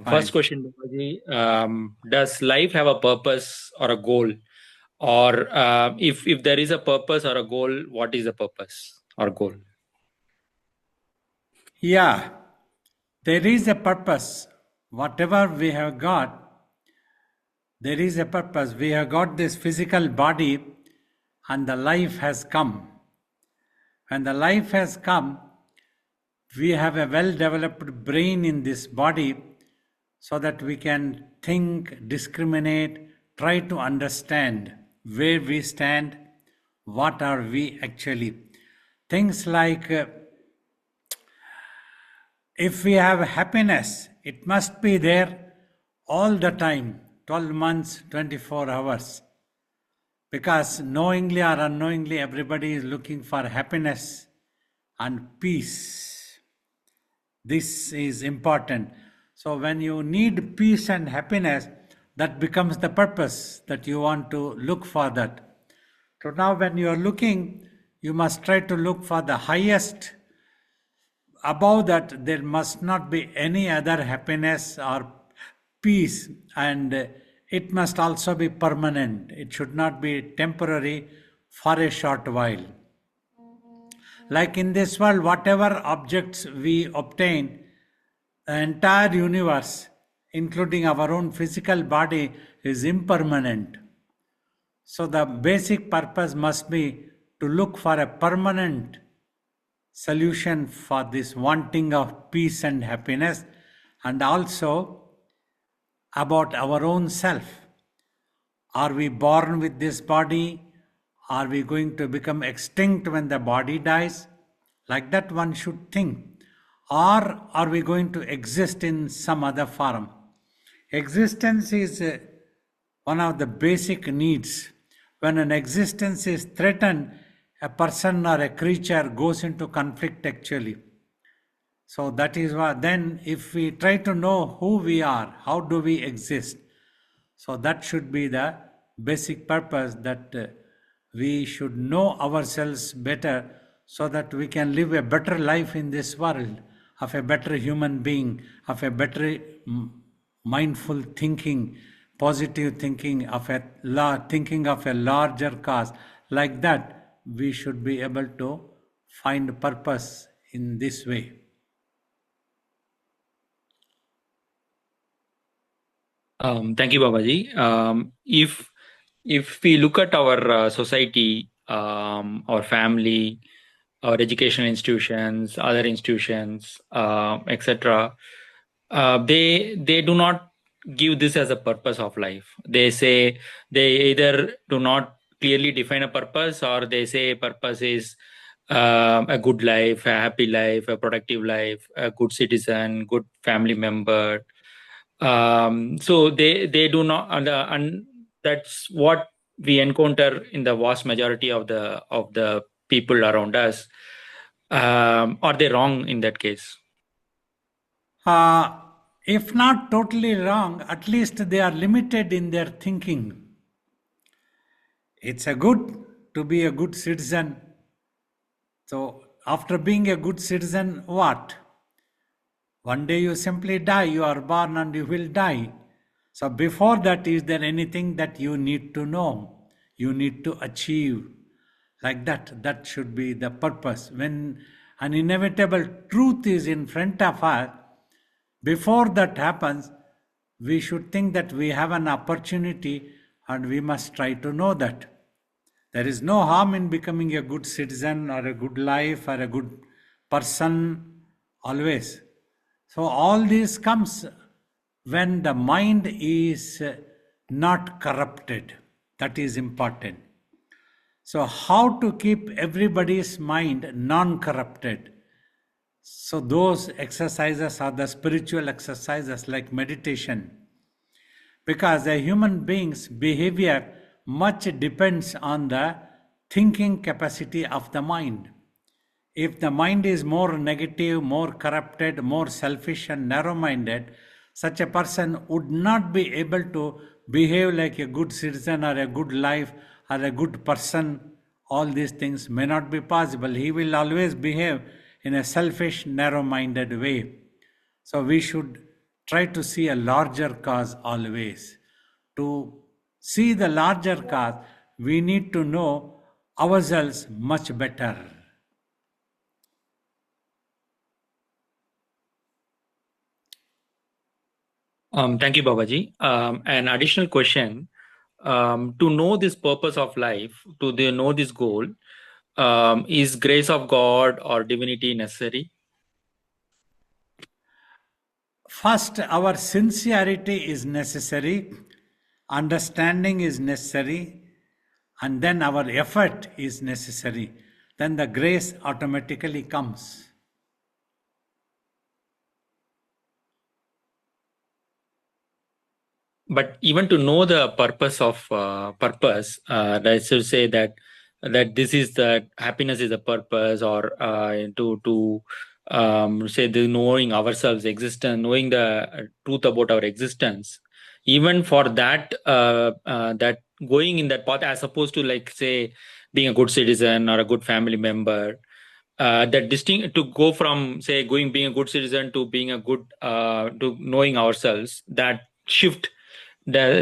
First question, Babaji, does life have a purpose or a goal? Or if there is a purpose or a goal, what is the purpose or goal? Yeah, there is a purpose. Whatever we have got, there is a purpose. We have got this physical body and the life has come. When the life has come, we have a well developed brain in this body so that we can think, discriminate, try to understand where we stand, what are we actually. Things like if we have happiness, it must be there all the time, 12 months, 24 hours. Because knowingly or unknowingly, everybody is looking for happiness and peace. This is important. So when you need peace and happiness, that becomes the purpose that you want to look for that. So now when you are looking, you must try to look for the highest. Above that, there must not be any other happiness or peace, and it must also be permanent. It should not be temporary for a short while. Like in this world, whatever objects we obtain, the entire universe, including our own physical body, is impermanent. So the basic purpose must be to look for a permanent solution for this wanting of peace and happiness, and also about our own self. Are we born with this body? Are we going to become extinct when the body dies? Like that one should think. Or are we going to exist in some other form? Existence is one of the basic needs. When an existence is threatened, a person or a creature goes into conflict actually. So that is why then if we try to know who we are, how do we exist? So that should be the basic purpose, that we should know ourselves better so that we can live a better life in this world, of a better human being, of a better mindful thinking, positive thinking, of a thinking of a larger cause. Like that, we should be able to find purpose in this way. Thank you, Babaji. If we look at our society, our family, our educational institutions, other institutions, etc., they do not give this as a purpose of life. They say they either do not clearly define a purpose, or they say purpose is a good life, a happy life, a productive life, a good citizen, good family member. So they do not, and that's what we encounter in the vast majority of the people around us. Are they wrong in that case? If not totally wrong, at least they are limited in their thinking. It's a good to be a good citizen. So after being a good citizen, what? One day you simply die, you are born and you will die. So before that, is there anything that you need to know? You need to achieve. Like that, that should be the purpose. When an inevitable truth is in front of us, before that happens, we should think that we have an opportunity and we must try to know that. There is no harm in becoming a good citizen or a good life or a good person always. So all this comes when the mind is not corrupted. That is important. So how to keep everybody's mind non-corrupted? So those exercises are the spiritual exercises like meditation. Because a human being's behavior much depends on the thinking capacity of the mind. If the mind is more negative, more corrupted, more selfish and narrow-minded, such a person would not be able to behave like a good citizen or a good life or a good person. All these things may not be possible. He will always behave in a selfish, narrow-minded way. So we should try to see a larger cause always. To see the larger cause, we need to know ourselves much better. Thank you, Babaji. An additional question: to know this purpose of life, know this goal, is grace of God or divinity necessary? First, our sincerity is necessary, understanding is necessary, and then our effort is necessary. Then the grace automatically comes. But even to know the purpose of let's just say that this is the happiness is the purpose, or to say the knowing ourselves existence, knowing the truth about our existence, even for that that going in that path, as opposed to, like, say, being a good citizen or a good family member, that distinct to go from, say, being a good citizen to being a good to knowing ourselves, that shift, is there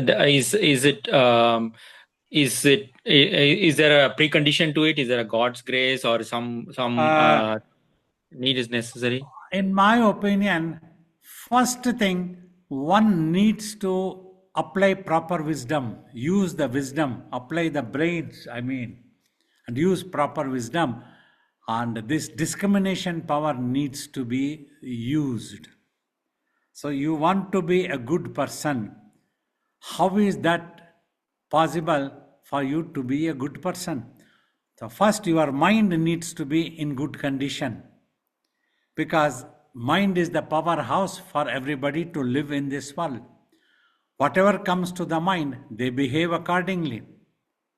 a precondition to it? Is there a God's grace or some need is necessary? In my opinion, first thing, one needs to apply proper wisdom, use the wisdom, apply the brains, and use proper wisdom. And this discrimination power needs to be used. So, you want to be a good person. How is that possible for you to be a good person? So, first, your mind needs to be in good condition, because mind is the powerhouse for everybody to live in this world. Whatever comes to the mind, they behave accordingly,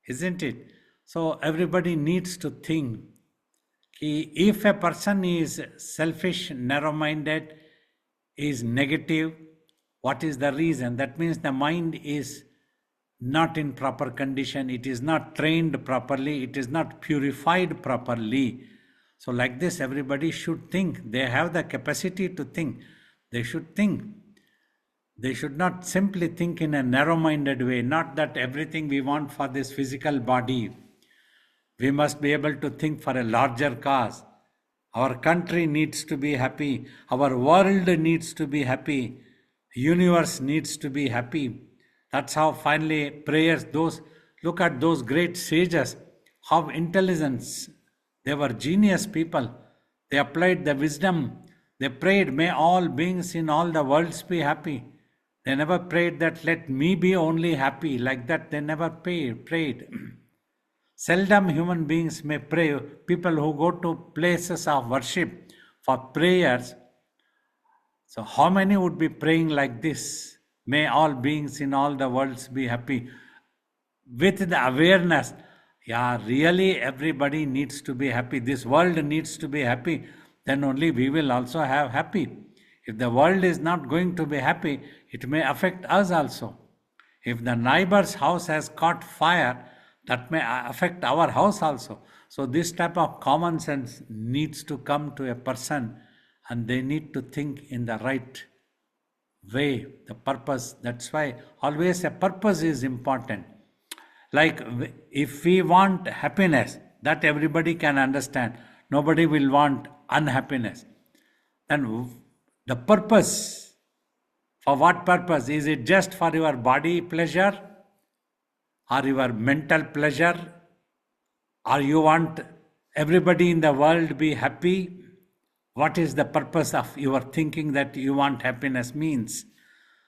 isn't it? So everybody needs to think, if a person is selfish, narrow-minded, is negative, what is the reason? That means the mind is not in proper condition, it is not trained properly, it is not purified properly. So like this, everybody should think. They have the capacity to think. They should think. They should not simply think in a narrow-minded way, not that everything we want for this physical body. We must be able to think for a larger cause. Our country needs to be happy. Our world needs to be happy. Universe needs to be happy. That's how finally prayers, look at those great sages, how intelligence. They were genius people. They applied the wisdom. They prayed, may all beings in all the worlds be happy. They never prayed that let me be only happy. Like that, they never prayed. Seldom human beings may pray. People who go to places of worship for prayers. So how many would be praying like this? May all beings in all the worlds be happy. With the awareness, yeah, really everybody needs to be happy. This world needs to be happy. Then only we will also have happy. If the world is not going to be happy, it may affect us also. If the neighbor's house has caught fire, that may affect our house also. So this type of common sense needs to come to a person, and they need to think in the right way, the purpose. That's why always a purpose is important. Like if we want happiness, that everybody can understand. Nobody will want unhappiness. Then the purpose, for what purpose? Is it just for your body pleasure or your mental pleasure? Or you want everybody in the world be happy? What is the purpose of your thinking that you want happiness means?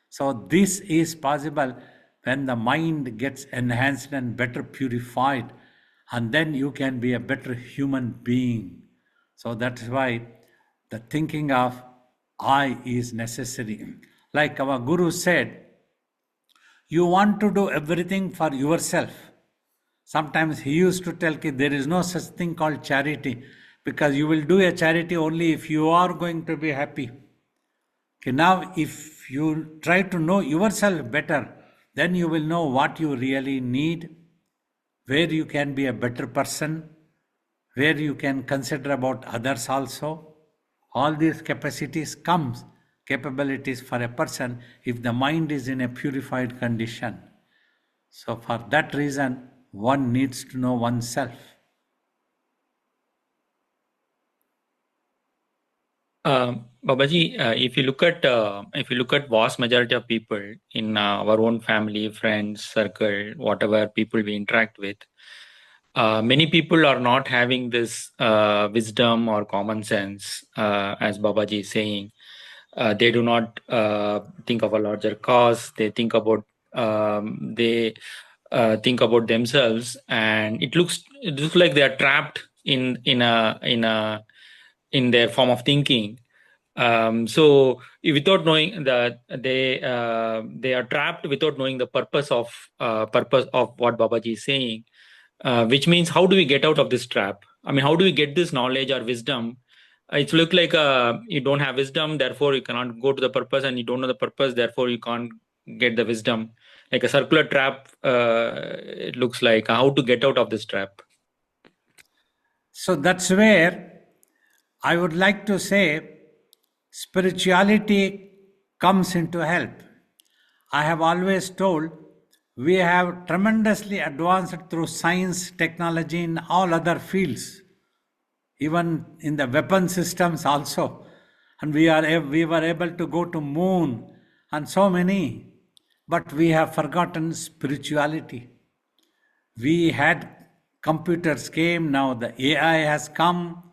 So this is possible when the mind gets enhanced and better purified, and then you can be a better human being. So that's why the thinking of I is necessary. Like our Guru said, you want to do everything for yourself. Sometimes he used to tell that there is no such thing called charity, because you will do a charity only if you are going to be happy. Okay, now if you try to know yourself better, then you will know what you really need, where you can be a better person, where you can consider about others also. All these capacities comes capabilities for a person if the mind is in a purified condition. So for that reason, one needs to know oneself. Babaji, if you look at vast majority of people in our own family, friends, circle, whatever people we interact with, many people are not having this wisdom or common sense, as Babaji is saying. They do not think of a larger cause. They think about themselves, and it looks like they are trapped in their form of thinking. So without knowing that they are trapped without knowing the purpose of what Babaji is saying, which means how do we get out of this trap? I mean, how do we get this knowledge or wisdom? It look like you don't have wisdom, therefore you cannot go to the purpose, and you don't know the purpose, therefore you can't get the wisdom. Like a circular trap. It looks like how to get out of this trap. So that's where I would like to say spirituality comes into help. I have always told we have tremendously advanced through science, technology in all other fields, even in the weapon systems also. And we were able to go to moon and so many, but we have forgotten spirituality. We had computers came, now the AI has come.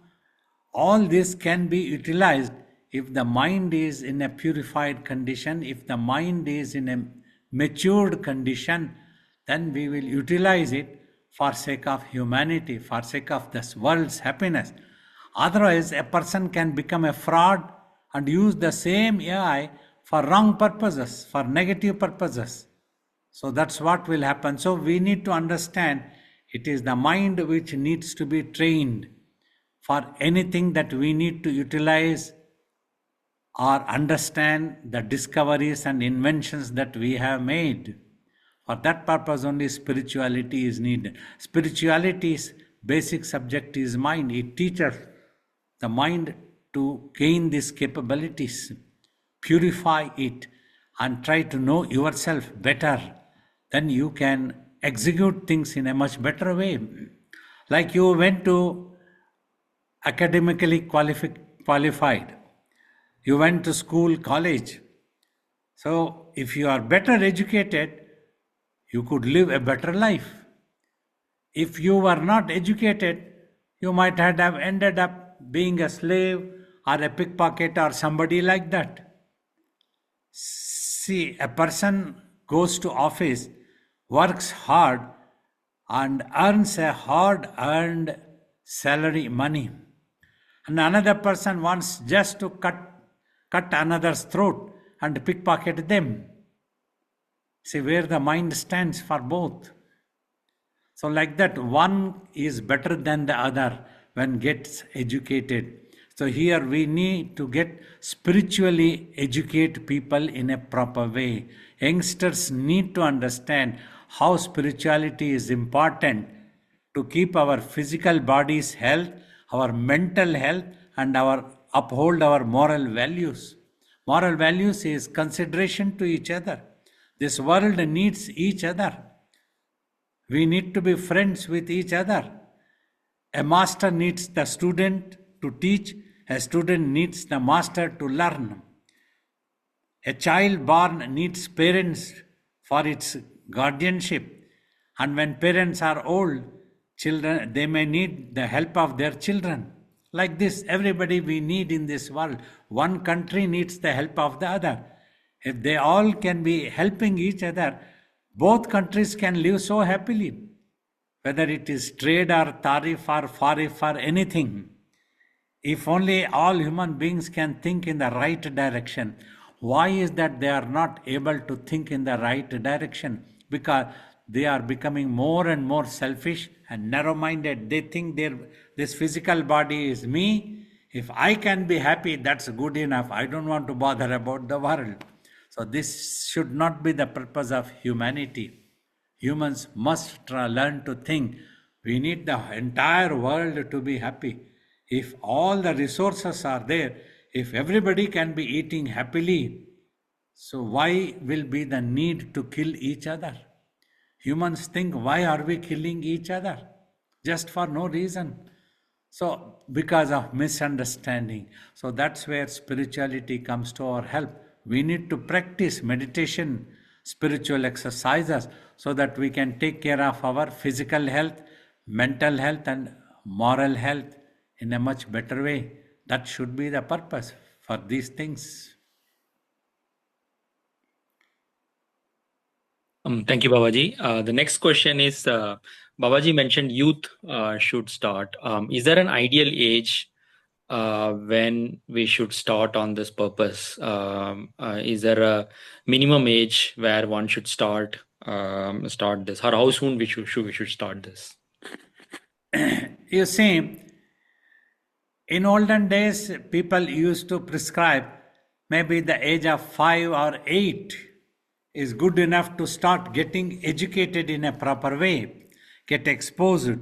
All this can be utilized if the mind is in a purified condition, if the mind is in a matured condition, then we will utilize it for sake of humanity, for sake of this world's happiness. Otherwise, a person can become a fraud and use the same AI for wrong purposes, for negative purposes. So that's what will happen. So we need to understand it is the mind which needs to be trained for anything that we need to utilize or understand the discoveries and inventions that we have made. For that purpose only spirituality is needed. Spirituality's basic subject is mind. It teaches the mind to gain these capabilities, purify it, and try to know yourself better. Then you can execute things in a much better way. Like you went to academically qualified, you went to school, college. So if you are better educated, you could live a better life. If you were not educated, you might have ended up being a slave or a pickpocket or somebody like that. See, a person goes to office, works hard, and earns a hard-earned salary money. And another person wants just to cut another's throat and pickpocket them. See where the mind stands for both. So like that, one is better than the other when gets educated. So here we need to get spiritually educate people in a proper way. Youngsters need to understand how spirituality is important to keep our physical body's health, our mental health, and uphold our moral values. Moral values is consideration to each other. This world needs each other. We need to be friends with each other. A master needs the student to teach. A student needs the master to learn. A child born needs parents for its guardianship. And when parents are old, children, they may need the help of their children. Like this, everybody we need in this world. One country needs the help of the other. If they all can be helping each other, both countries can live so happily. Whether it is trade or tarif or farif or anything. If only all human beings can think in the right direction. Why is that they are not able to think in the right direction? Because they are becoming more and more selfish and narrow-minded. They think this physical body is me. If I can be happy, that's good enough. I don't want to bother about the world. So this should not be the purpose of humanity. Humans must learn to think. We need the entire world to be happy. If all the resources are there, If everybody can be eating happily, so why will be the need to kill each other? Humans think, why are we killing each other? Just for no reason. So, because of misunderstanding. So, that's where spirituality comes to our help. We need to practice meditation, spiritual exercises, so that we can take care of our physical health, mental health, and moral health in a much better way. That should be the purpose for these things. Thank you, Babaji. The next question is, Babaji mentioned youth should start. Is there an ideal age when we should start on this purpose? Is there a minimum age where one should start this, or how soon we should start this? You see, in olden days, people used to prescribe maybe the age of 5 or 8 is good enough to start getting educated in a proper way, get exposed.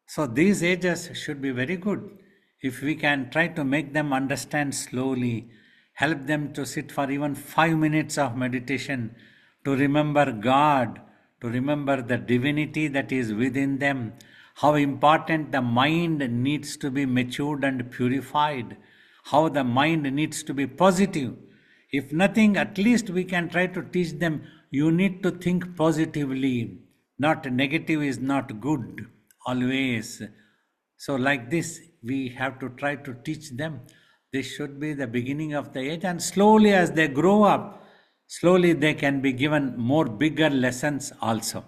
So these ages should be very good. If we can try to make them understand slowly, help them to sit for even 5 minutes of meditation, to remember God, to remember the divinity that is within them, how important the mind needs to be matured and purified, how the mind needs to be positive. If nothing, at least we can try to teach them, you need to think positively. Not negative is not good, always. So, like this, we have to try to teach them. This should be the beginning of the age, and slowly, as they grow up, slowly they can be given more bigger lessons also.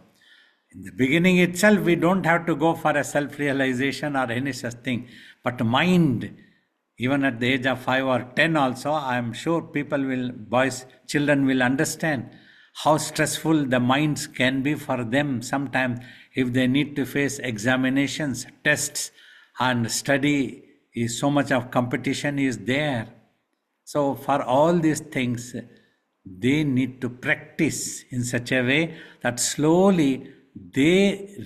In the beginning itself, we don't have to go for a self realization or any such thing, but mind, even at the age of 5 or 10 also, I am sure people will, boys, children will understand how stressful the minds can be for them sometimes if they need to face examinations, tests, and study is so much of competition is there. So for all these things, they need to practice in such a way that slowly they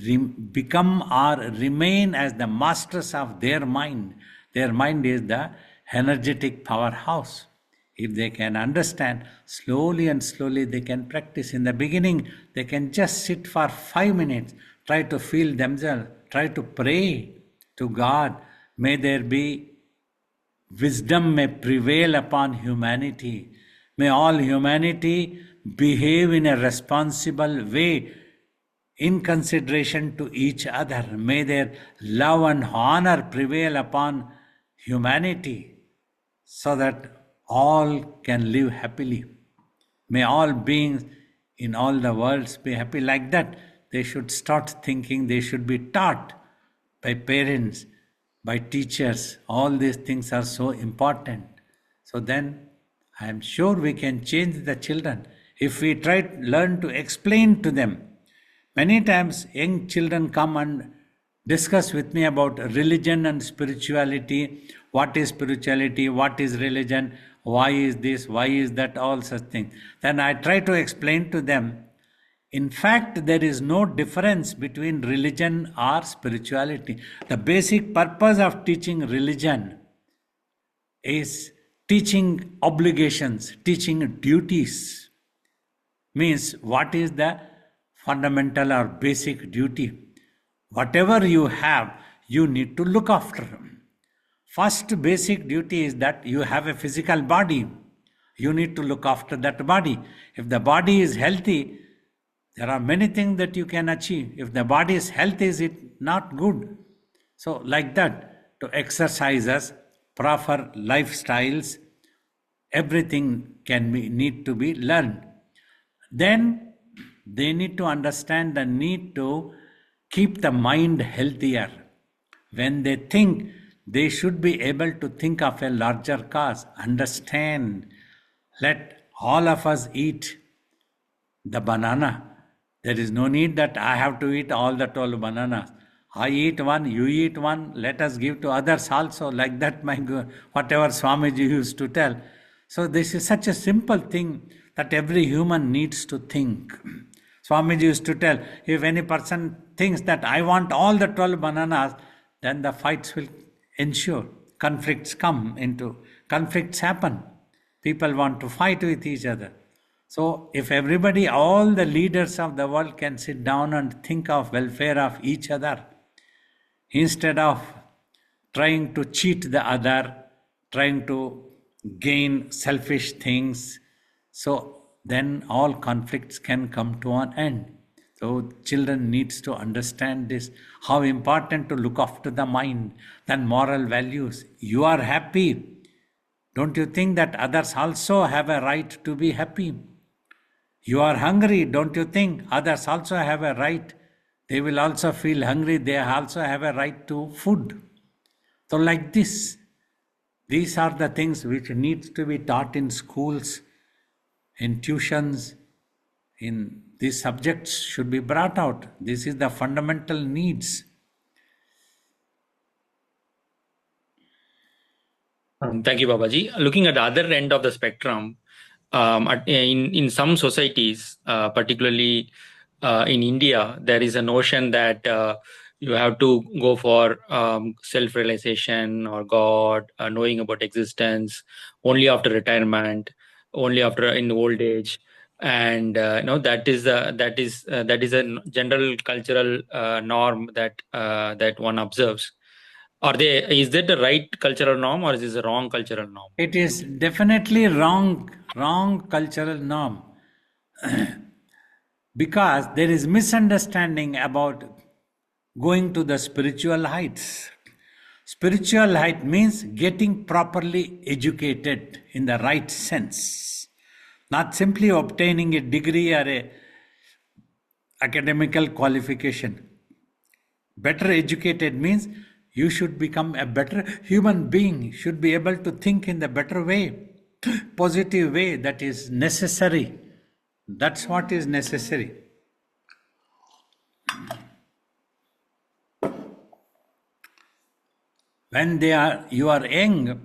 become or remain as the masters of their mind. Their mind is the energetic powerhouse. If they can understand, slowly and slowly they can practice. In the beginning, they can just sit for 5 minutes, try to feel themselves, try to pray to God. May there be wisdom may prevail upon humanity. May all humanity behave in a responsible way in consideration to each other. May their love and honor prevail upon humanity so that all can live happily. May all beings in all the worlds be happy. Like that, they should start thinking, they should be taught by parents, by teachers. All these things are so important. So then I am sure we can change the children if we learn to explain to them. Many times young children come and discuss with me about religion and spirituality. What is spirituality? What is religion? Why is this? Why is that? All such things. Then I try to explain to them. In fact, there is no difference between religion or spirituality. The basic purpose of teaching religion is teaching obligations, teaching duties. Means what is the fundamental or basic duty? Whatever you have, you need to look after. First basic duty is that you have a physical body. You need to look after that body. If the body is healthy, there are many things that you can achieve. If the body is healthy, is it not good? So like that, to exercises, proper lifestyles, everything need to be learned. Then they need to understand the need to keep the mind healthier. When they think, they should be able to think of a larger cause. Understand, let all of us eat the banana. There is no need that I have to eat all the 12 bananas. I eat one, you eat one, let us give to others also. Like that, whatever Swamiji used to tell. So this is such a simple thing that every human needs to think. Swamiji used to tell, if any person thinks that I want all the 12 bananas, then the fights will ensure. conflicts happen. People want to fight with each other. So if everybody, all the leaders of the world can sit down and think of welfare of each other, instead of trying to cheat the other, trying to gain selfish things, so then all conflicts can come to an end. So children needs to understand this, how important to look after the mind, then moral values. You are happy. Don't you think that others also have a right to be happy? You are hungry. Don't you think others also have a right? They will also feel hungry. They also have a right to food. So like this, these are the things which needs to be taught in schools, in tuitions, in these subjects should be brought out. This is the fundamental needs. Thank you, Babaji. Looking at the other end of the spectrum, in some societies, particularly in India, there is a notion that you have to go for self-realization or God, knowing about existence only after retirement, only after in old age, and that is a general cultural norm that one observes. Is that the right cultural norm or is this a wrong cultural norm? It is definitely wrong cultural norm. Because there is misunderstanding about going to the spiritual heights. Spiritual height means getting properly educated in the right sense, not simply obtaining a degree or a academical qualification. Better educated means you should become a better human being, should be able to think in the better way, positive way that is necessary. That's what is necessary. When you are young,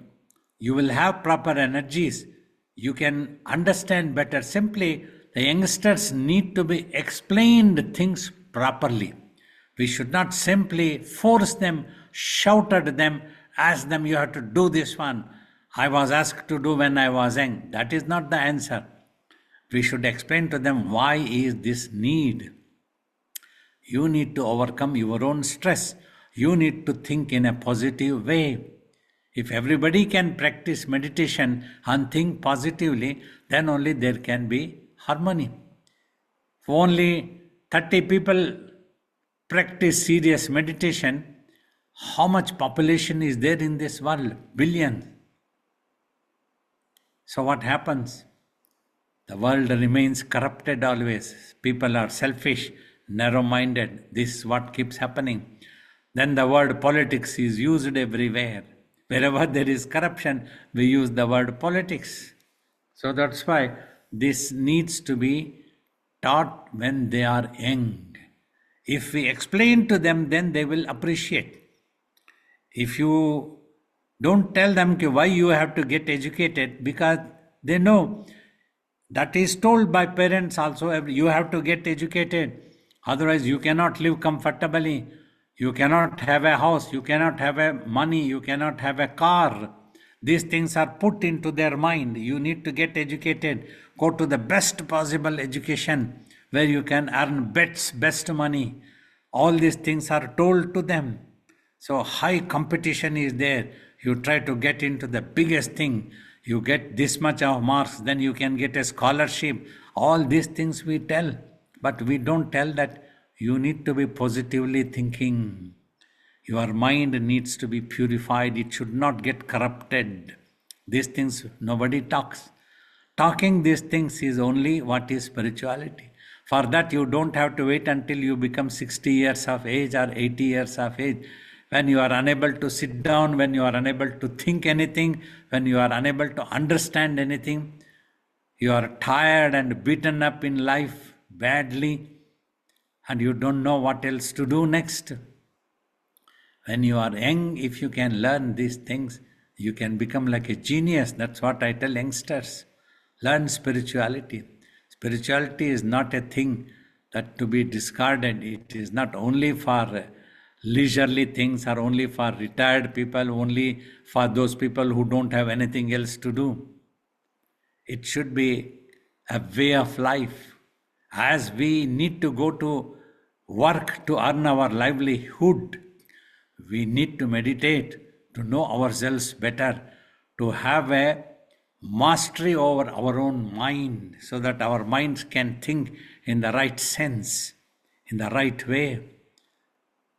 you will have proper energies. You can understand better. Simply, the youngsters need to be explained things properly. We should not simply force them, shout at them, ask them, you have to do this one. I was asked to do when I was young. That is not the answer. We should explain to them why is this need. You need to overcome your own stress. You need to think in a positive way. If everybody can practice meditation and think positively, then only there can be harmony. If only 30 people practice serious meditation, how much population is there in this world? Billions. So what happens? The world remains corrupted always. People are selfish, narrow-minded. This is what keeps happening. Then the word politics is used everywhere. Wherever there is corruption, we use the word politics. So that's why this needs to be taught when they are young. If we explain to them, then they will appreciate. If you don't tell them why you have to get educated, because they know that is told by parents also, you have to get educated. Otherwise, you cannot live comfortably. You cannot have a house. You cannot have a money. You cannot have a car. These things are put into their mind. You need to get educated. Go to the best possible education where you can earn best money. All these things are told to them. So high competition is there. You try to get into the biggest thing. You get this much of marks, then you can get a scholarship. All these things we tell. But we don't tell that you need to be positively thinking. Your mind needs to be purified. It should not get corrupted. These things nobody talks. Talking these things is only what is spirituality. For that you don't have to wait until you become 60 years of age or 80 years of age. When you are unable to sit down, when you are unable to think anything, when you are unable to understand anything, you are tired and beaten up in life badly, and you don't know what else to do next. When you are young, if you can learn these things, you can become like a genius. That's what I tell youngsters. Learn spirituality. Spirituality is not a thing that to be discarded. It is not only for leisurely things are only for retired people, only for those people who don't have anything else to do. It should be a way of life. As we need to go to work to earn our livelihood, we need to meditate to know ourselves better, to have a mastery over our own mind so that our minds can think in the right sense, in the right way,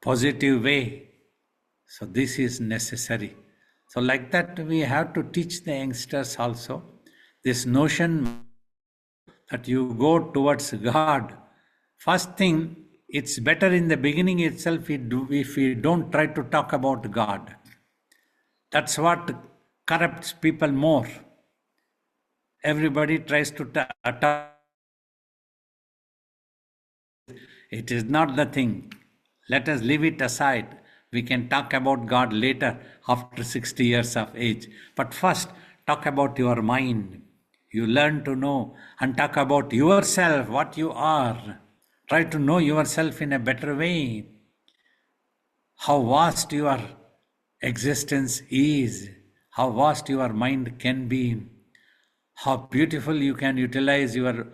positive way. So this is necessary. So like that we have to teach the youngsters also this notion that you go towards God. First thing, it's better in the beginning itself if we don't try to talk about God. That's what corrupts people more. Everybody tries to talk. It is not the thing. Let us leave it aside. We can talk about God later after 60 years of age. But first, talk about your mind. You learn to know and talk about yourself, what you are. Try to know yourself in a better way. How vast your existence is, how vast your mind can be, how beautiful you can utilize your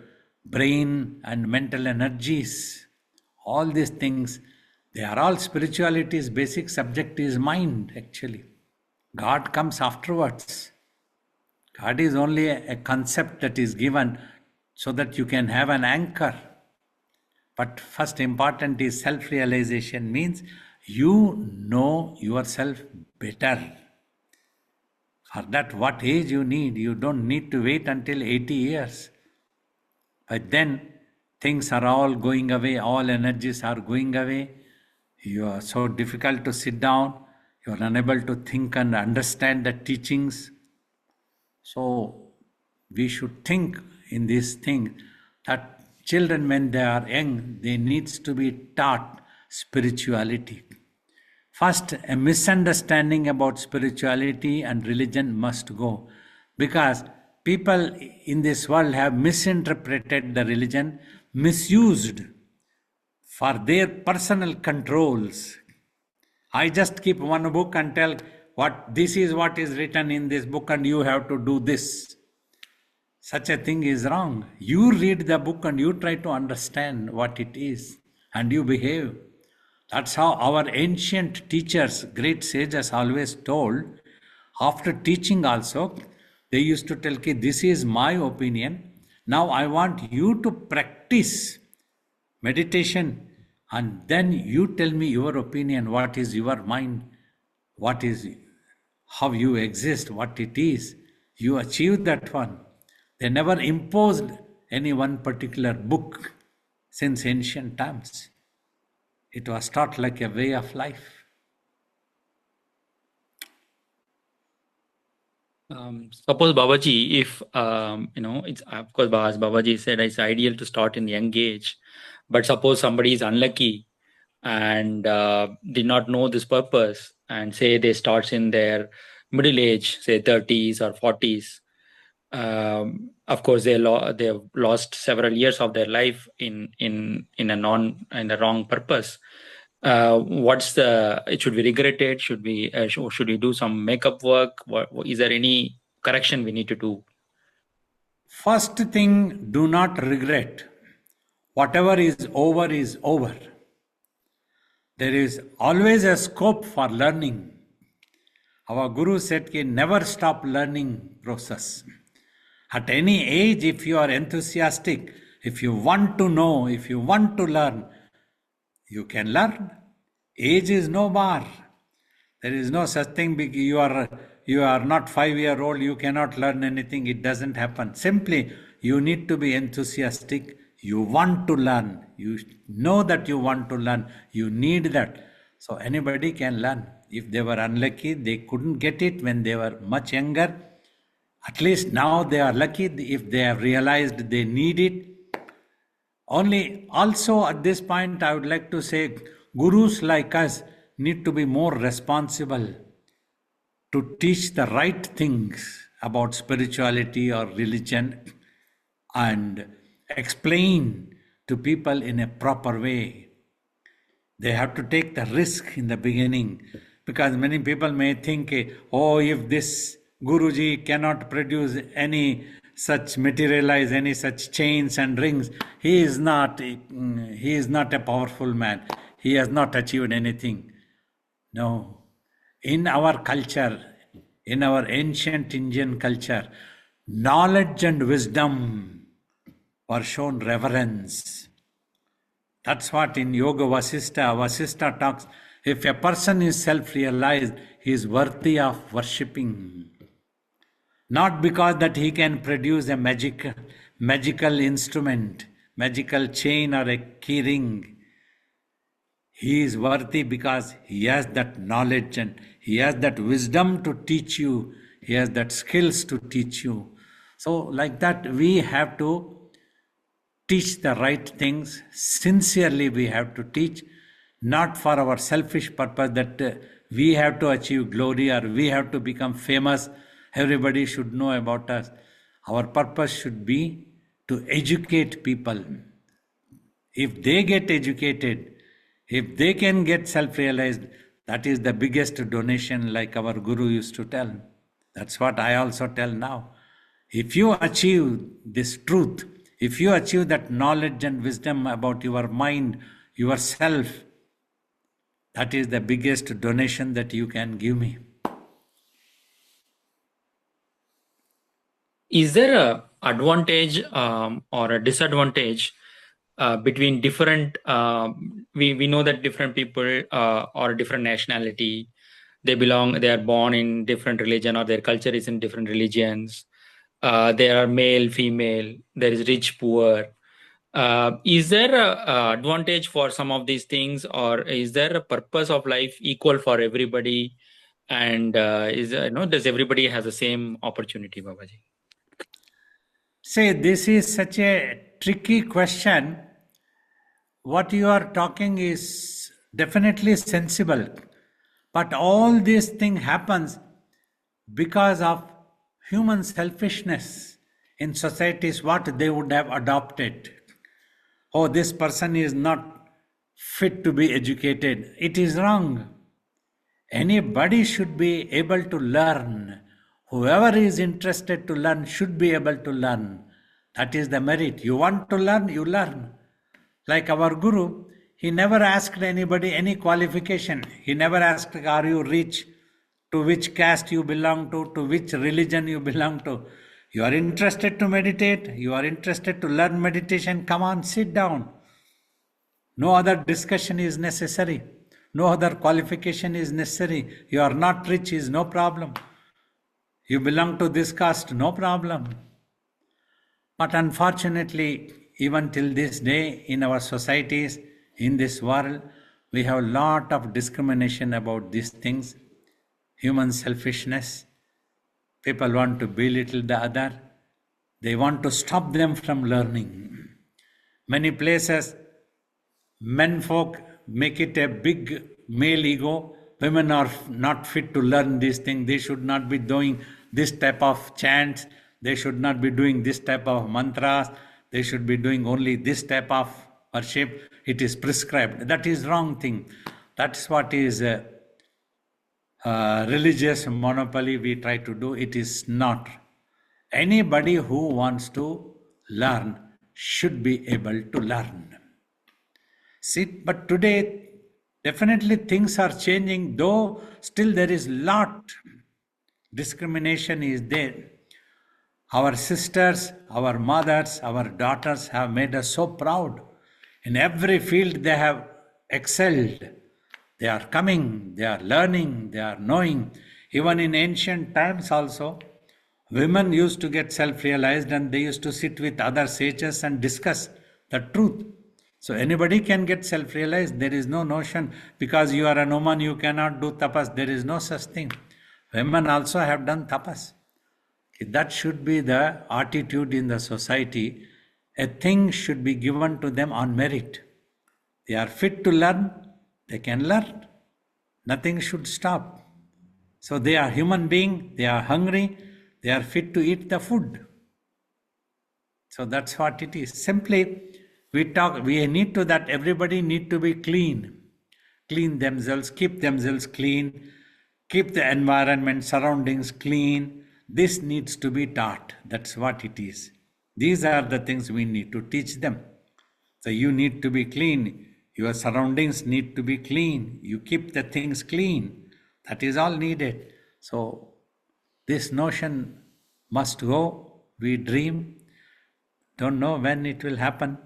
brain and mental energies. All these things, they are all spirituality's basic subject is mind actually. God comes afterwards. God is only a concept that is given so that you can have an anchor. But first important is self-realization, means you know yourself better. For that, what age you need? You don't need to wait until 80 years. But then things are all going away, all energies are going away. You are so difficult to sit down. You are unable to think and understand the teachings. So we should think in this thing that children, when they are young, they needs to be taught spirituality. First, a misunderstanding about spirituality and religion must go, because people in this world have misinterpreted the religion, misused for their personal controls. I just keep one book and tell what this is what is written in this book and you have to do this. Such a thing is wrong. You read the book and you try to understand what it is and you behave. That's how our ancient teachers, great sages always told. After teaching also, they used to tell, okay, this is my opinion. Now I want you to practice meditation and then you tell me your opinion, what is your mind, what is, how you exist, what it is. You achieve that one. They never imposed any one particular book since ancient times. It was taught like a way of life. Suppose Babaji, if it's of course as Babaji said, it's ideal to start in young age. But suppose somebody is unlucky and did not know this purpose, and say they starts in their middle age, say 30s or 40s. Of course, they've lost several years of their life in the wrong purpose. It should be regretted? Should we do some makeup work? Is there any correction we need to do? First thing, do not regret. Whatever is over is over. There is always a scope for learning. Our Guru said, never stop learning process. At any age, if you are enthusiastic, if you want to know, if you want to learn, you can learn. Age is no bar. There is no such thing. You are not 5-year-old, you cannot learn anything. It doesn't happen. Simply, you need to be enthusiastic. You want to learn. You know that you want to learn. You need that. So anybody can learn. If they were unlucky, they couldn't get it when they were much younger. At least now they are lucky if they have realized they need it. Only also at this point, I would like to say, gurus like us need to be more responsible to teach the right things about spirituality or religion and explain to people in a proper way. They have to take the risk in the beginning, because many people may think, oh, if this Guruji cannot produce any such materialize any such chains and rings, he is not a powerful man. He has not achieved anything. No. In our culture, in our ancient Indian culture, knowledge and wisdom were shown reverence. That's what in Yoga Vasistha talks. If a person is self-realized, he is worthy of worshipping. Not because that he can produce a magical instrument, magical chain or a key ring. He is worthy because he has that knowledge and he has that wisdom to teach you. He has that skills to teach you. So like that, we have to teach the right things. Sincerely we have to teach, not for our selfish purpose that we have to achieve glory or we have to become famous. Everybody should know about us. Our purpose should be to educate people. If they get educated, if they can get self-realized, that is the biggest donation, like our Guru used to tell. That's what I also tell now. If you achieve this truth, if you achieve that knowledge and wisdom about your mind, yourself, that is the biggest donation that you can give me. Is there a advantage or a disadvantage between different? We know that different people or different nationality, they are born in different religion or their culture is in different religions. There are male, female, there is rich, poor. Is there a advantage for some of these things, or is there a purpose of life equal for everybody? And does everybody has the same opportunity, Babaji? Say, this is such a tricky question. What you are talking is definitely sensible, but all this thing happens because of human selfishness in societies, what they would have adopted. Oh, this person is not fit to be educated. It is wrong. Anybody should be able to learn. Whoever is interested to learn should be able to learn. That is the merit. You want to learn, you learn. Like our Guru, he never asked anybody any qualification. He never asked, are you rich? To which caste you belong to which religion you belong to. You are interested to meditate, you are interested to learn meditation, come on, sit down. No other discussion is necessary. No other qualification is necessary. You are not rich is no problem. You belong to this caste, no problem. But unfortunately, even till this day in our societies, in this world, we have a lot of discrimination about these things. Human selfishness. People want to belittle the other. They want to stop them from learning. Many places, men folk make it a big male ego. Women are not fit to learn this thing. They should not be doing this type of chants. They should not be doing this type of mantras. They should be doing only this type of worship. It is prescribed. That is wrong thing. That's what is religious monopoly we try to do. It is not. Anybody who wants to learn should be able to learn. See, but today definitely things are changing, though still there is lot discrimination is there. Our sisters, our mothers, our daughters have made us so proud. In every field they have excelled. They are coming, they are learning, they are knowing. Even in ancient times also, women used to get self-realized and they used to sit with other sages and discuss the truth. So anybody can get self-realized. There is no notion, because you are a woman, you cannot do tapas. There is no such thing. Women also have done tapas. That should be the attitude in the society. A thing should be given to them on merit. They are fit to learn, they can learn. Nothing should stop. So they are human beings, they are hungry, they are fit to eat the food. So that's what it is. Simply, we need to that everybody need to be clean. clean themselves, keep themselves clean, keep the environment, surroundings clean. This needs to be taught. That's what it is. These are the things we need to teach them. So you need to be clean. Your surroundings need to be clean. You keep the things clean. That is all needed. So this notion must go. We dream. Don't know when it will happen.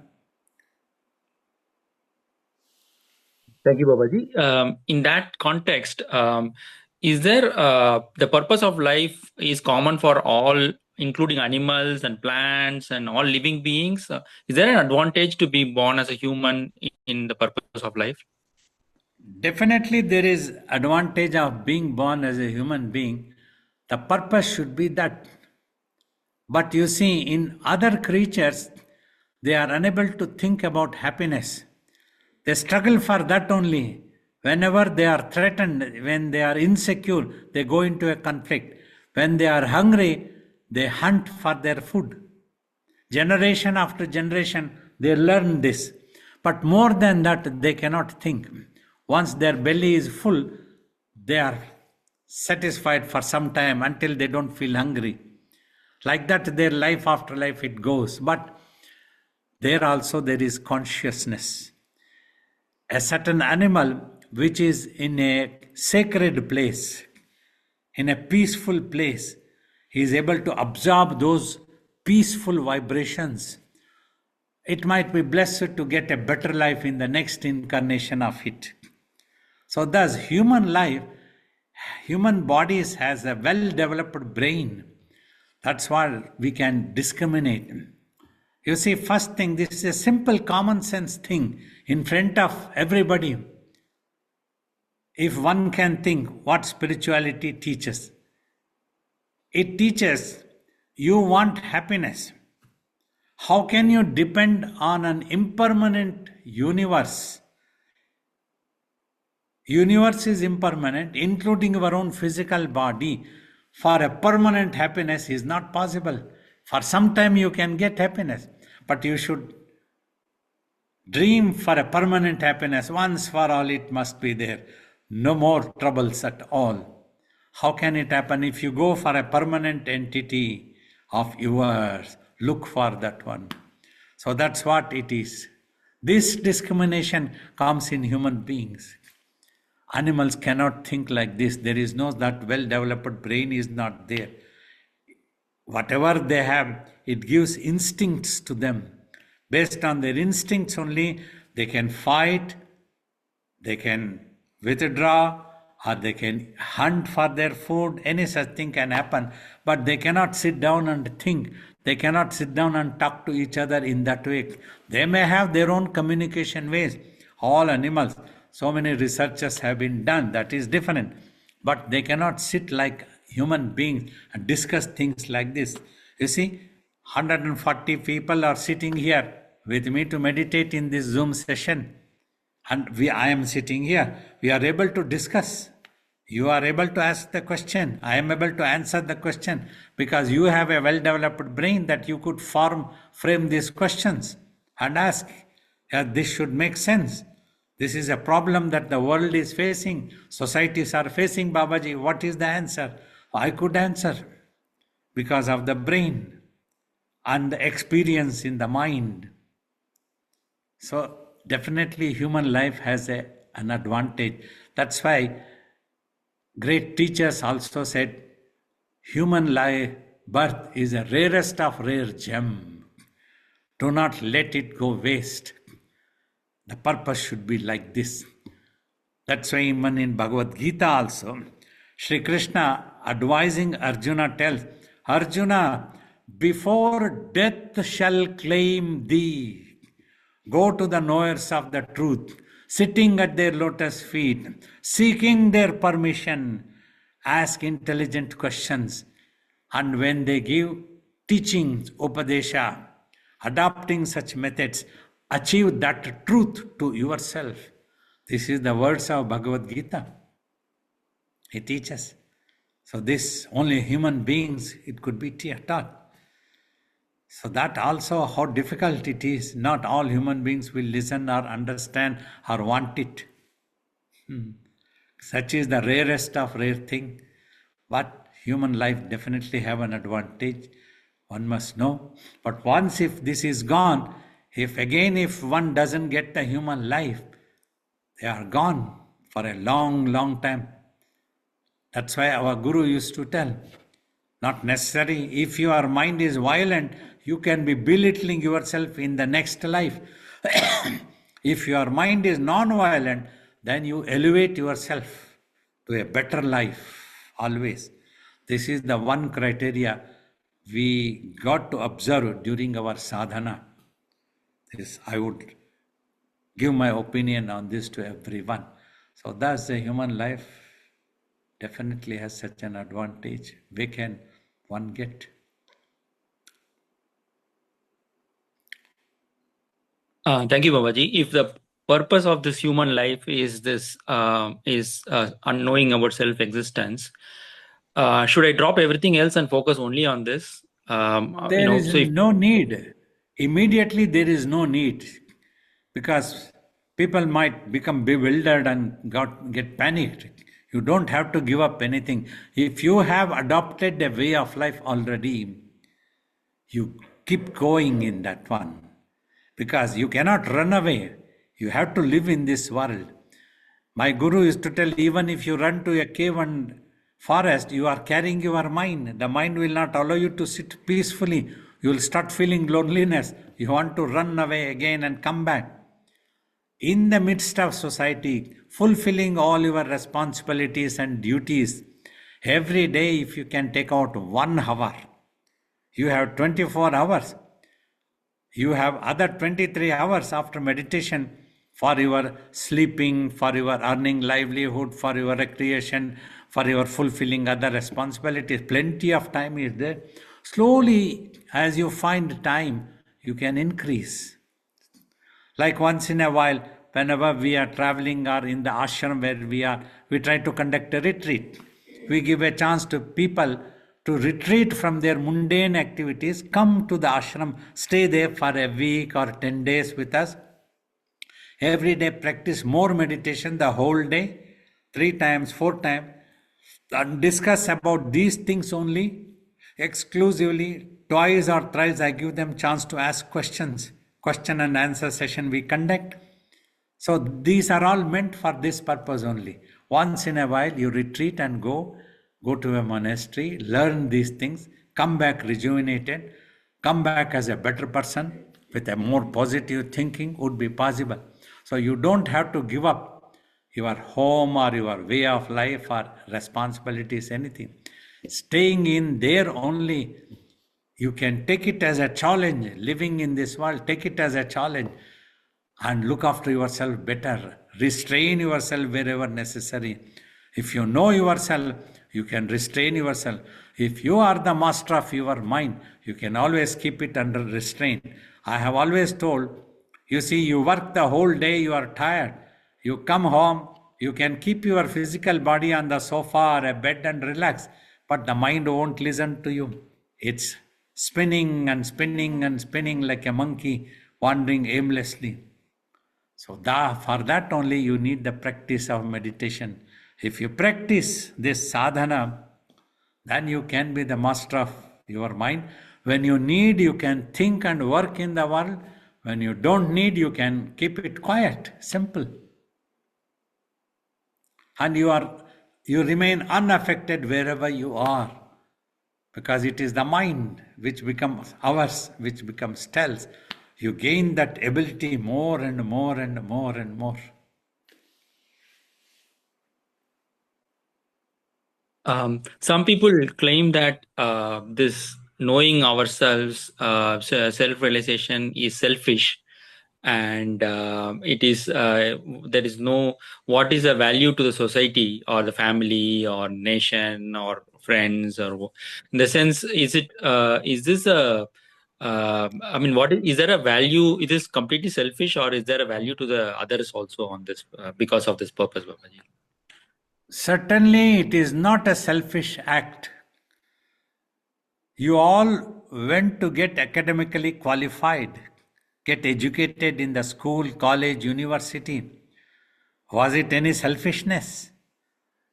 Thank you, Babaji. In that context, is there the purpose of life is common for all, including animals and plants and all living beings? Is there an advantage to be born as a human in the purpose of life? Definitely there is advantage of being born as a human being. The purpose should be that. But you see, in other creatures, they are unable to think about happiness. They struggle for that only. Whenever they are threatened, when they are insecure, they go into a conflict. When they are hungry, they hunt for their food. Generation after generation, they learn this. But more than that, they cannot think. Once their belly is full, they are satisfied for some time until they don't feel hungry. Like that, their life after life it goes. But there also there is consciousness. A certain animal which is in a sacred place, in a peaceful place, he is able to absorb those peaceful vibrations. It might be blessed to get a better life in the next incarnation of it. So thus human life, human bodies has a well-developed brain. That's why we can discriminate. You see, first thing, this is a simple common sense thing in front of everybody. If one can think what spirituality teaches, it teaches you want happiness. How can you depend on an impermanent universe? Universe is impermanent, including your own physical body. For a permanent happiness is not possible. For some time you can get happiness, but you should dream for a permanent happiness. Once for all it must be there. No more troubles at all. How can it happen? If you go for a permanent entity of yours, look for that one. So that's what it is. This discrimination comes in human beings. Animals cannot think like this. There is no, that well-developed brain is not there. Whatever they have, it gives instincts to them. Based on their instincts only, they can fight, they can withdraw, or they can hunt for their food. Any such thing can happen. But they cannot sit down and think. They cannot sit down and talk to each other in that way. They may have their own communication ways. All animals, so many researches have been done, that is different. But they cannot sit like human beings and discuss things like this. You see, 140 people are sitting here with me to meditate in this Zoom session. And I am sitting here. We are able to discuss. You are able to ask the question. I am able to answer the question because you have a well-developed brain that you could frame these questions and ask. This should make sense. This is a problem that the world is facing. Societies are facing, Babaji. What is the answer? I could answer because of the brain and the experience in the mind. So definitely human life has an advantage. That's why great teachers also said, human life, birth is the rarest of rare gem. Do not let it go waste. The purpose should be like this. That's why even in Bhagavad Gita also, Sri Krishna advising Arjuna tells, Arjuna, before death shall claim thee, go to the knowers of the truth, sitting at their lotus feet, seeking their permission, ask intelligent questions, and when they give teachings, upadesha, adopting such methods, achieve that truth to yourself. This is the words of Bhagavad Gita. It teaches. So this only human beings it could be taught. So that also how difficult it is. Not all human beings will listen or understand or want it. Such is the rarest of rare thing. But human life definitely have an advantage. One must know. But once if this is gone, if one doesn't get the human life, they are gone for a long, long time. That's why our Guru used to tell, not necessary. If your mind is violent, you can be belittling yourself in the next life. If your mind is non-violent, then you elevate yourself to a better life always. This is the one criteria we got to observe during our sadhana. This I would give my opinion on this to everyone. So thus the human life definitely has such an advantage. Where can one get? Thank you, Babaji. If the purpose of this human life is this unknowing about self-existence, should I drop everything else and focus only on this? There is no need. Immediately there is no need, because people might become bewildered and get panicked. You don't have to give up anything. If you have adopted a way of life already, you keep going in that one, because you cannot run away. You have to live in this world. My Guru used to tell, even if you run to a cave and forest, you are carrying your mind. The mind will not allow you to sit peacefully. You will start feeling loneliness. You want to run away again and come back. In the midst of society, fulfilling all your responsibilities and duties, every day if you can take out 1 hour, you have 24 hours. You have other 23 hours after meditation for your sleeping, for your earning livelihood, for your recreation, for your fulfilling other responsibilities. Plenty of time is there. Slowly, as you find time, you can increase. Like once in a while, whenever we are traveling or in the ashram where we are, we try to conduct a retreat. We give a chance to people to retreat from their mundane activities, come to the ashram, stay there for a week or 10 days with us. Every day practice more meditation the whole day, 3 times, 4 times, and discuss about these things only, exclusively. Twice or thrice I give them chance to ask questions. Question and answer session we conduct. So these are all meant for this purpose only. Once in a while you retreat and go to a monastery, learn these things, come back rejuvenated, come back as a better person with a more positive thinking would be possible. So you don't have to give up your home or your way of life or responsibilities, anything. Staying in there only, you can take it as a challenge. Living in this world, take it as a challenge and look after yourself better. Restrain yourself wherever necessary. If you know yourself, you can restrain yourself. If you are the master of your mind, you can always keep it under restraint. I have always told, you see, you work the whole day, you are tired. You come home, you can keep your physical body on the sofa or a bed and relax, but the mind won't listen to you. It's spinning and spinning and spinning like a monkey wandering aimlessly. So for that only you need the practice of meditation. If you practice this sadhana, then you can be the master of your mind. When you need, you can think and work in the world. When you don't need, you can keep it quiet, simple. And you remain unaffected wherever you are, because it is the mind which becomes ours, which becomes tells. You gain that ability more and more and more and more. Some people claim that this knowing ourselves, self-realization is selfish, and it is there is no, what is the value to the society or the family or nation or friends, or in the sense, is this a I mean, is there a value? Is this completely selfish, or is there a value to the others also on this because of this purpose, Babaji? Certainly, it is not a selfish act. You all went to get academically qualified, get educated in the school, college, university. Was it any selfishness?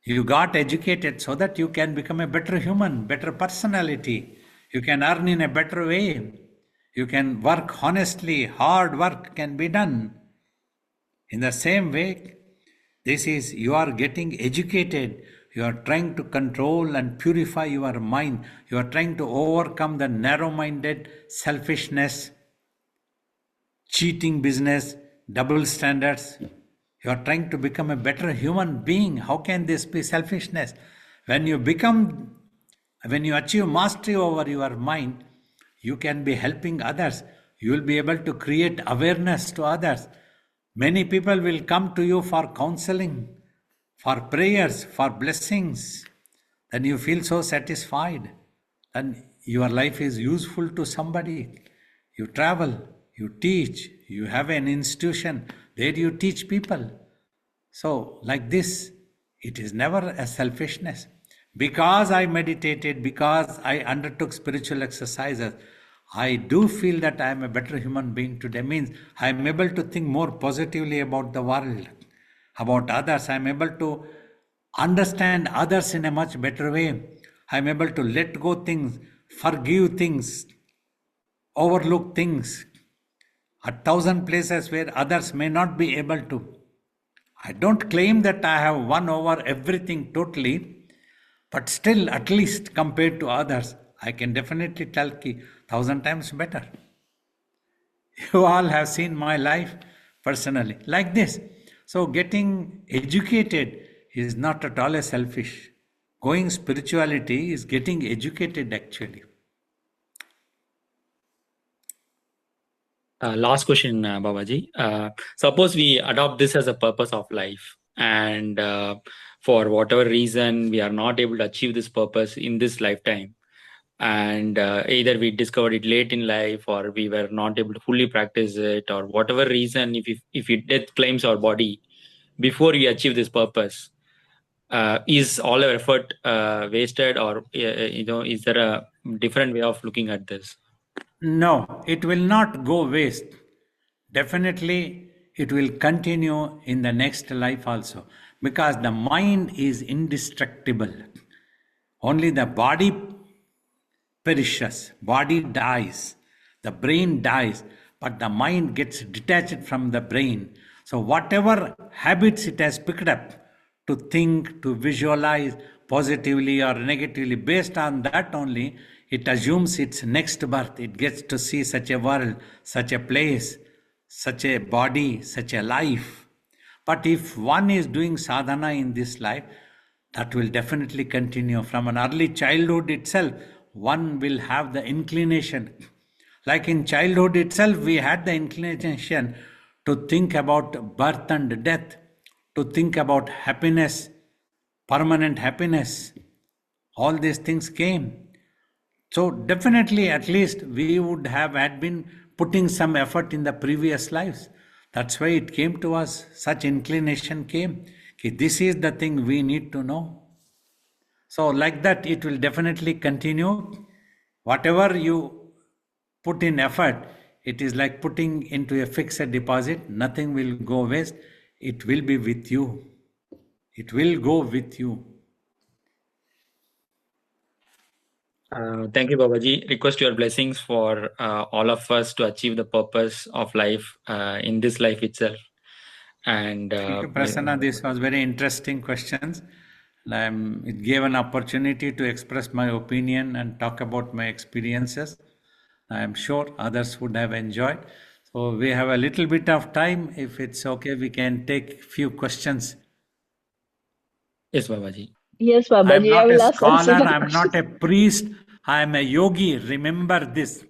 You got educated so that you can become a better human, better personality. You can earn in a better way. You can work honestly, hard work can be done. In the same way, this is you are getting educated. You are trying to control and purify your mind. You are trying to overcome the narrow minded selfishness, cheating business, double standards. You are trying to become a better human being. How can this be selfishness? When you become, when you achieve mastery over your mind, you can be helping others. You will be able to create awareness to others. Many people will come to you for counseling, for prayers, for blessings. Then you feel so satisfied. Then your life is useful to somebody. You travel, you teach, you have an institution, there you teach people. So, like this, it is never a selfishness. Because I meditated, because I undertook spiritual exercises, I do feel that I am a better human being today. Means I am able to think more positively about the world, about others. I am able to understand others in a much better way. I am able to let go things, forgive things, overlook things, 1,000 places where others may not be able to. I don't claim that I have won over everything totally, but still, at least compared to others, I can definitely tell ki 1,000 times better. You all have seen my life personally like this. So, getting educated is not at all a selfish. Going spirituality is getting educated actually. Last question, Babaji. Suppose we adopt this as a purpose of life, and for whatever reason we are not able to achieve this purpose in this lifetime, and either we discovered it late in life, or we were not able to fully practice it, or whatever reason, if death claims our body before we achieve this purpose, is all our effort wasted, or is there a different way of looking at this? No, it will not go waste. Definitely, it will continue in the next life also because the mind is indestructible. Only the body perishes, body dies, the brain dies, but the mind gets detached from the brain. So, whatever habits it has picked up to think, to visualize positively or negatively, based on that only, it assumes its next birth. It gets to see such a world, such a place, such a body, such a life. But if one is doing sadhana in this life, that will definitely continue from an early childhood itself. One will have the inclination. Like in childhood itself, we had the inclination to think about birth and death, to think about happiness, permanent happiness. All these things came. So definitely, at least we would have had been putting some effort in the previous lives. That's why it came to us. Such inclination came. Okay, this is the thing we need to know. So like that, it will definitely continue. Whatever you put in effort, it is like putting into a fixed deposit. Nothing will go waste. It will be with you. It will go with you. Thank you, Babaji. Request your blessings for all of us to achieve the purpose of life in this life itself. And Thank you, Prasanna. This was very interesting questions. It gave an opportunity to express my opinion and talk about my experiences. I am sure others would have enjoyed. So we have a little bit of time. If it's okay, we can take few questions. yes, Babaji. Yes, I am Babaji, I not a will answer scholar, the I am question. not a priest, I am a yogi. Remember this.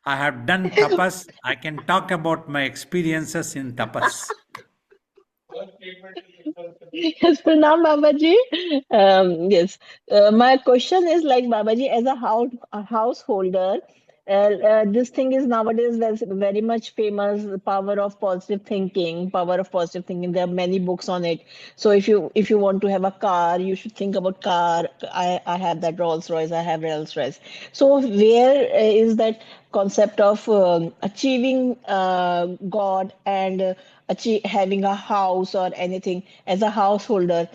I have done tapas. I can talk about my experiences in tapas. Yes, Pranam Babaji. Yes, my question is like Babaji, as a householder, this thing is nowadays there's very much famous, the power of positive thinking, power of positive thinking. There are many books on it. So if you want to have a car, you should think about car. I have that Rolls Royce. I have Rolls Royce. So where is that concept of achieving God and achieve having a house or anything as a householder,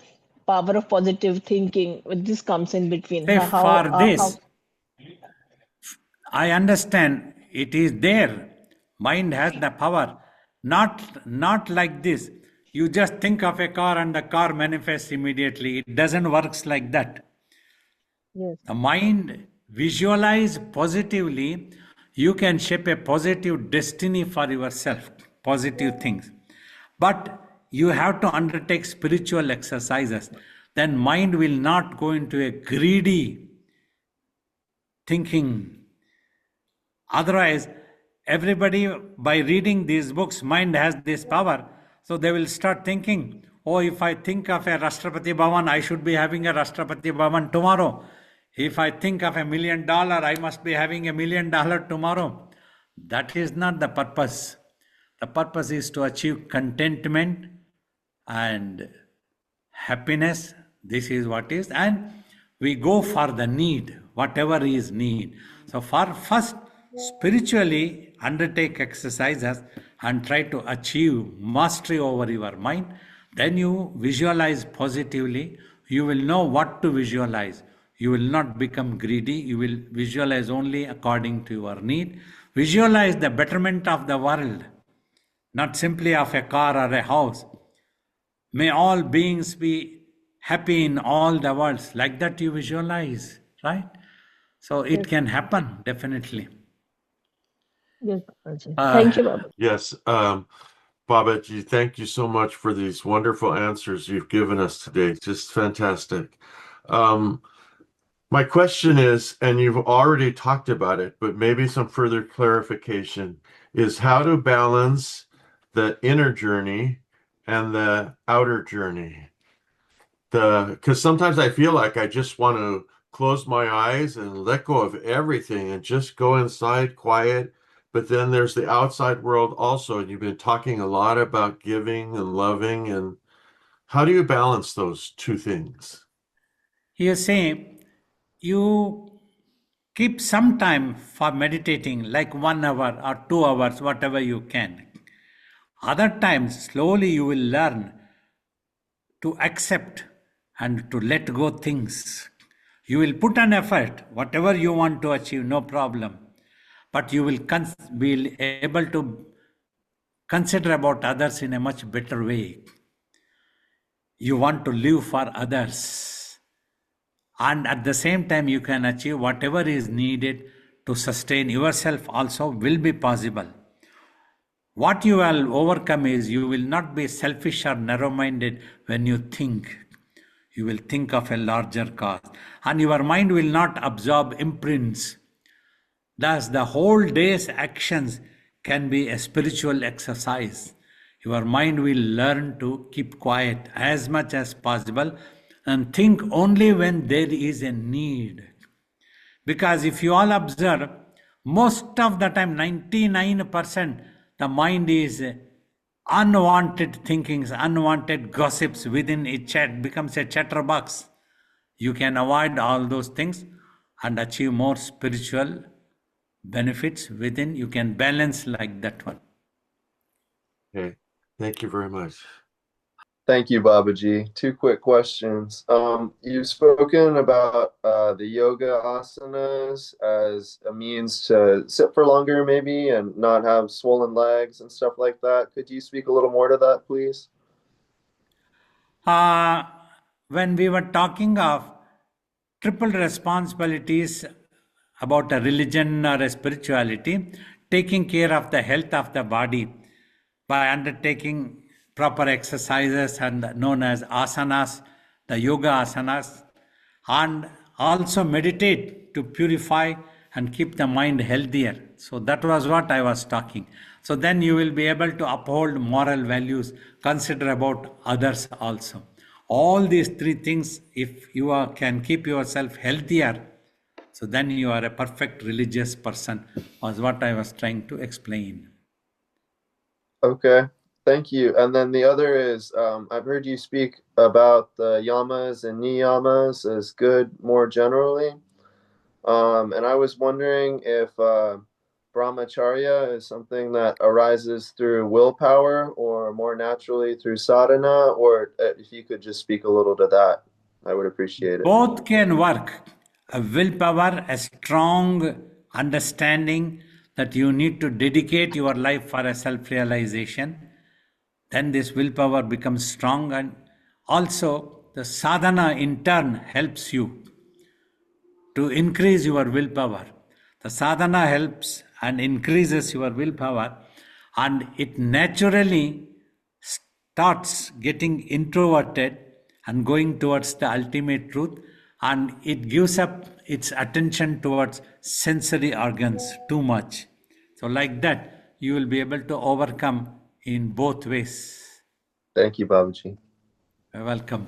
power of positive thinking, this comes in between. Say for How this, I understand it is there. Mind has the power. Not like this. You just think of a car and the car manifests immediately. It doesn't works like that. yes, The mind visualize positively, you can shape a positive destiny for yourself, positive things. But you have to undertake spiritual exercises. Then mind will not go into a greedy thinking. Otherwise, everybody by reading these books, mind has this power. So they will start thinking, oh, if I think of a Rashtrapati Bhavan, I should be having a Rashtrapati Bhavan tomorrow. If I think of $1 million, I must be having $1 million tomorrow. That is not the purpose. The purpose is to achieve contentment and happiness. This is what is, and we go for the need, whatever is need. So for first, spiritually undertake exercises and try to achieve mastery over your mind. Then you visualize positively. You will know what to visualize. You will not become greedy. You will visualize only according to your need. Visualize the betterment of the world, not simply of a car or a house. May all beings be happy in all the worlds. Like that you visualize, right? So it yes, can happen, definitely. yes, Babaji. Uh, Thank you, Babaji. Yes, Babaji, thank you so much for these wonderful answers you've given us today. Just fantastic. My question is, and you've already talked about it, but maybe some further clarification, is how to balance the inner journey and the outer journey. Because sometimes I feel like I just want to close my eyes and let go of everything and just go inside quiet. But then there's the outside world also. And you've been talking a lot about giving and loving. And how do you balance those two things? you say you keep some time for meditating, like 1 hour or 2 hours, whatever you can. Other times, slowly you will learn to accept and to let go things. You will put an effort, whatever you want to achieve, no problem. But you will be able to consider about others in a much better way. You want to live for others. And at the same time, you can achieve whatever is needed to sustain yourself also will be possible. What you will overcome is you will not be selfish or narrow-minded when you think. You will think of a larger cause. And your mind will not absorb imprints. Thus, the whole day's actions can be a spiritual exercise. Your mind will learn to keep quiet as much as possible and think only when there is a need. Because if you all observe, most of the time, 99%, the mind is unwanted thinkings, unwanted gossips within a chat, becomes a chatterbox. You can avoid all those things and achieve more spiritual benefits within. You can balance like that one. Okay, thank you very much. Thank you, Babaji. Two quick questions. You've spoken about the yoga asanas as a means to sit for longer, maybe, and not have swollen legs and stuff like that. Could you speak a little more to that, please? When we were talking of triple responsibilities about a religion or a spirituality, taking care of the health of the body by undertaking proper exercises and known as asanas, the yoga asanas, and also meditate to purify and keep the mind healthier. So that was what I was talking. So then you will be able to uphold moral values, consider about others also. All these three things, if you can keep yourself healthier, so then you are a perfect religious person, was what I was trying to explain. Okay, thank you. And then the other is, I've heard you speak about the yamas and niyamas as good more generally. And I was wondering if brahmacharya is something that arises through willpower or more naturally through sadhana, or if you could just speak a little to that, I would appreciate it. Both can work. A willpower, a strong understanding that you need to dedicate your life for a self-realization. Then this willpower becomes strong, and also the sadhana in turn helps you to increase your willpower. The sadhana helps and increases your willpower, and it naturally starts getting introverted and going towards the ultimate truth, and it gives up its attention towards sensory organs too much. So like that, you will be able to overcome in both ways. Thank you, Babaji. You're welcome.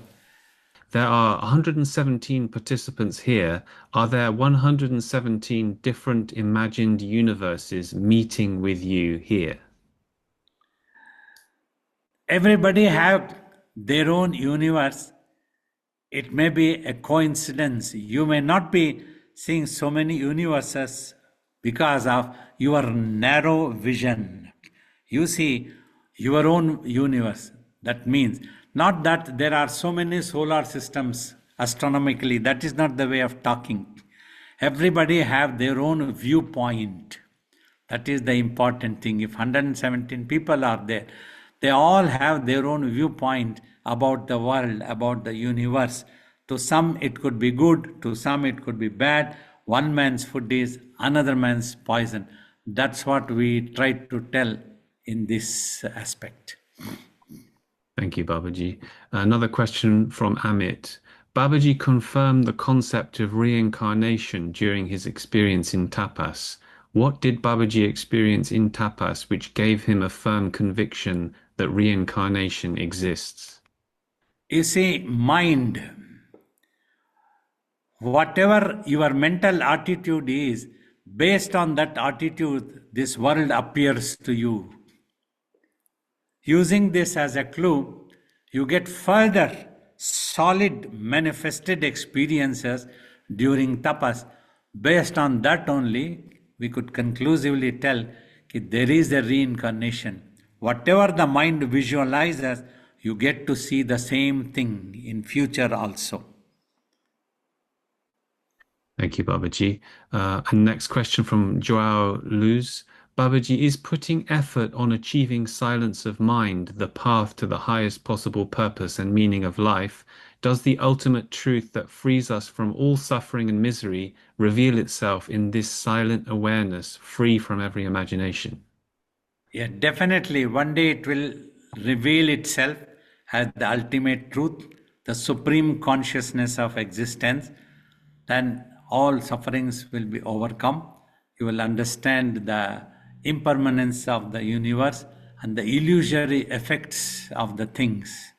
There are 117 participants here. Are there 117 different imagined universes meeting with you here? Everybody have their own universe. It may be a coincidence. You may not be seeing so many universes because of your narrow vision. You see your own universe. That means not that there are so many solar systems astronomically. That is not the way of talking. Everybody have their own viewpoint. That is the important thing. If 117 people are there, they all have their own viewpoint about the world, about the universe. To some it could be good, to some it could be bad. One man's food is another man's poison. That's what we try to tell in this aspect. Thank you, Babaji. Another question from Amit. Babaji confirmed the concept of reincarnation during his experience in tapas. What did Babaji experience in tapas which gave him a firm conviction that reincarnation exists? You see, mind, whatever your mental attitude is, based on that attitude, this world appears to you. Using this as a clue, you get further solid manifested experiences during tapas. Based on that only, we could conclusively tell that there is a reincarnation. Whatever the mind visualizes, you get to see the same thing in future also. Thank you, Babaji. And next question from Joao Luz. Babaji, is putting effort on achieving silence of mind the path to the highest possible purpose and meaning of life? Does the ultimate truth that frees us from all suffering and misery reveal itself in this silent awareness, free from every imagination? Yeah, definitely. One day it will reveal itself as the ultimate truth, the supreme consciousness of existence. Then all sufferings will be overcome. You will understand the impermanence of the universe and the illusory effects of the things.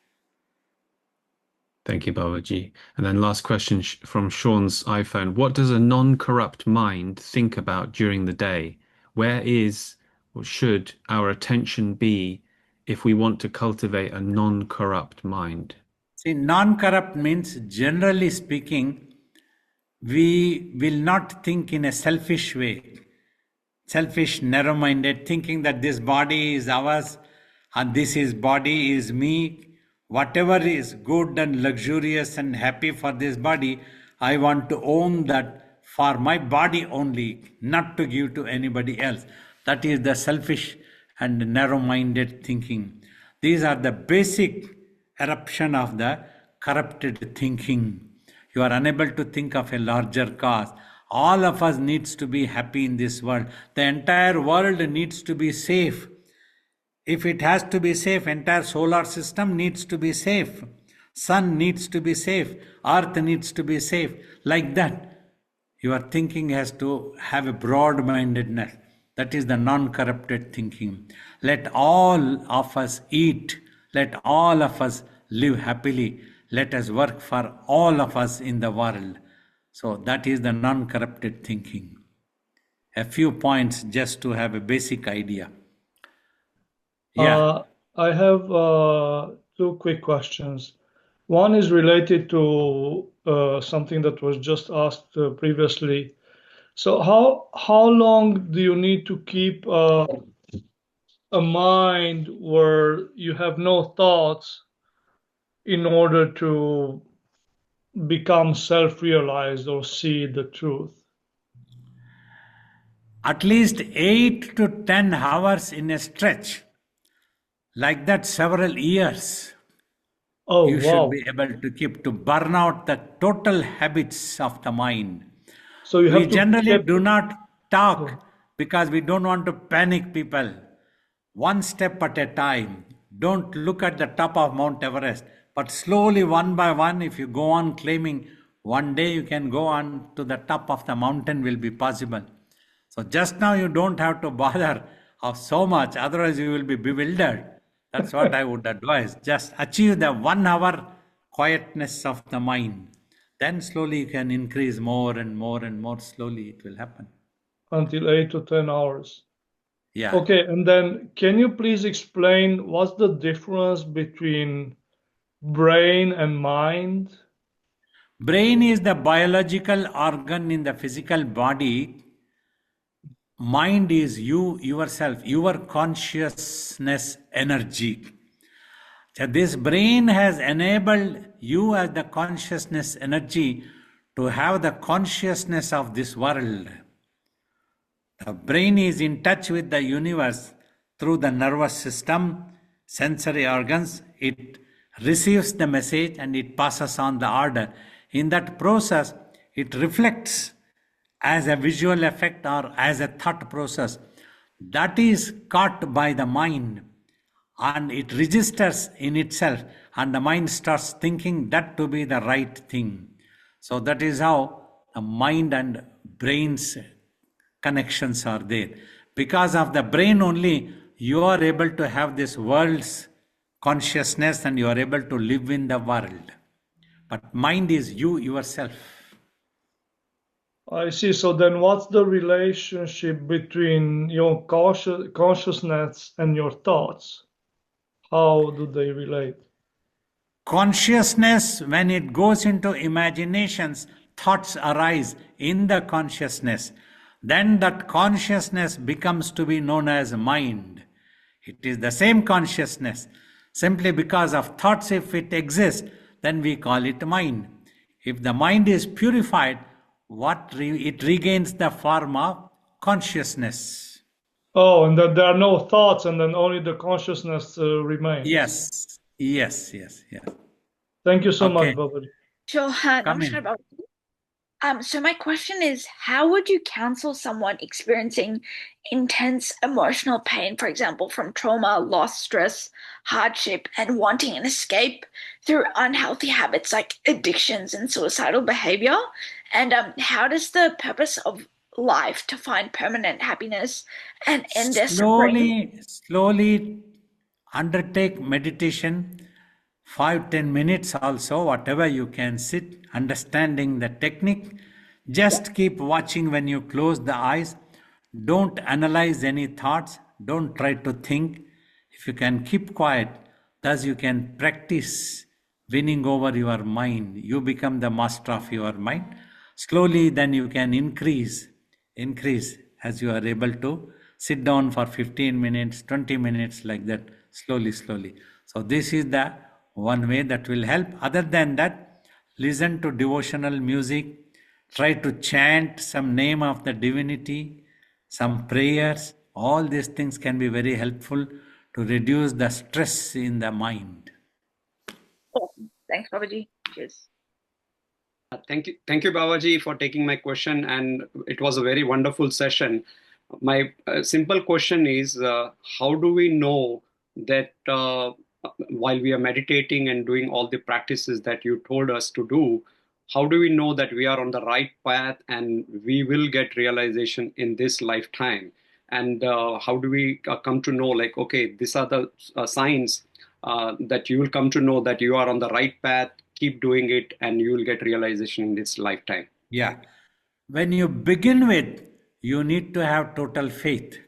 Thank you, Babaji. And then last question from Sean's iPhone. What does a non-corrupt mind think about during the day? Where is or should our attention be if we want to cultivate a non-corrupt mind? See, non-corrupt means, generally speaking, we will not think in a selfish way. Selfish, narrow-minded, thinking that this body is ours and this is body is me. Whatever is good and luxurious and happy for this body, I want to own that for my body only, not to give to anybody else. That is the selfish and narrow-minded thinking. These are the basic eruption of the corrupted thinking. You are unable to think of a larger cause. All of us needs to be happy in this world. The entire world needs to be safe. If it has to be safe, entire solar system needs to be safe. Sun needs to be safe. Earth needs to be safe. Like that, your thinking has to have a broad-mindedness. That is the non-corrupted thinking. Let all of us eat. Let all of us live happily. Let us work for all of us in the world. So that is the non-corrupted thinking. A few points just to have a basic idea. Yeah. I have two quick questions. One is related to something that was just asked previously. So how long do you need to keep a mind where you have no thoughts in order to become self-realized or see the truth? At least 8 to 10 hours in a stretch, like that several years. Oh, You should wow. be able to keep to burn out the total habits of the mind. So you We have to generally keep, do not talk because we don't want to panic people. One step at a time. Don't look at the top of Mount Everest, but slowly, one by one, if you go on claiming, one day you can go on to the top of the mountain will be possible. So just now you don't have to bother of so much, otherwise you will be bewildered. That's what I would advise. Just achieve the 1 hour quietness of the mind. Then slowly you can increase more and more and more slowly it will happen. until 8 to 10 hours. Yeah. Okay, and then can you please explain what's the difference between brain and mind? Brain is the biological organ in the physical body. Mind is you yourself, your consciousness energy. So this brain has enabled you as the consciousness energy to have the consciousness of this world. The brain is in touch with the universe through the nervous system, sensory organs. It receives the message and it passes on the order. In that process, it reflects as a visual effect or as a thought process. That is caught by the mind and it registers in itself, and the mind starts thinking that to be the right thing. So that is how the mind and brain's connections are there. Because of the brain only, you are able to have this world's consciousness and you are able to live in the world. But mind is you yourself. I see. So then what's the relationship between your consciousness and your thoughts? How do they relate? Consciousness, when it goes into imaginations, thoughts arise in the consciousness. Then that consciousness becomes to be known as mind. It is the same consciousness. Simply because of thoughts, if it exists, then we call it mind. If the mind is purified, it regains the form of consciousness. Oh, and that there are no thoughts, and then only the consciousness remains. Yes. Thank you so Okay. much, Babaji. Sure. Come in. Namaskar, Babaji. So my question is, how would you counsel someone experiencing intense emotional pain, for example, from trauma, loss, stress, hardship, and wanting an escape through unhealthy habits like addictions and suicidal behavior? And how does the purpose of life to find permanent happiness and end their suffering? Slowly undertake meditation, 5-10 minutes also, whatever you can sit, understanding the technique. Just keep watching when you close the eyes. Don't analyze any thoughts. Don't try to think. If you can keep quiet, thus you can practice winning over your mind. You become the master of your mind. Slowly then you can increase as you are able to sit down for 15 minutes, 20 minutes like that, slowly. So this is the one way that will help. Other than that, listen to devotional music, try to chant some name of the divinity, some prayers. All these things can be very helpful to reduce the stress in the mind. Awesome. Thanks, Babaji. Cheers. Thank you, Babaji, for taking my question, and it was a very wonderful session. My simple question is, how do we know that while we are meditating and doing all the practices that you told us to do, how do we know that we are on the right path and we will get realization in this lifetime? And how do we come to know, like, okay, these are the signs that you will come to know that you are on the right path, keep doing it, and you will get realization in this lifetime? Yeah. When you begin with, you need to have total faith.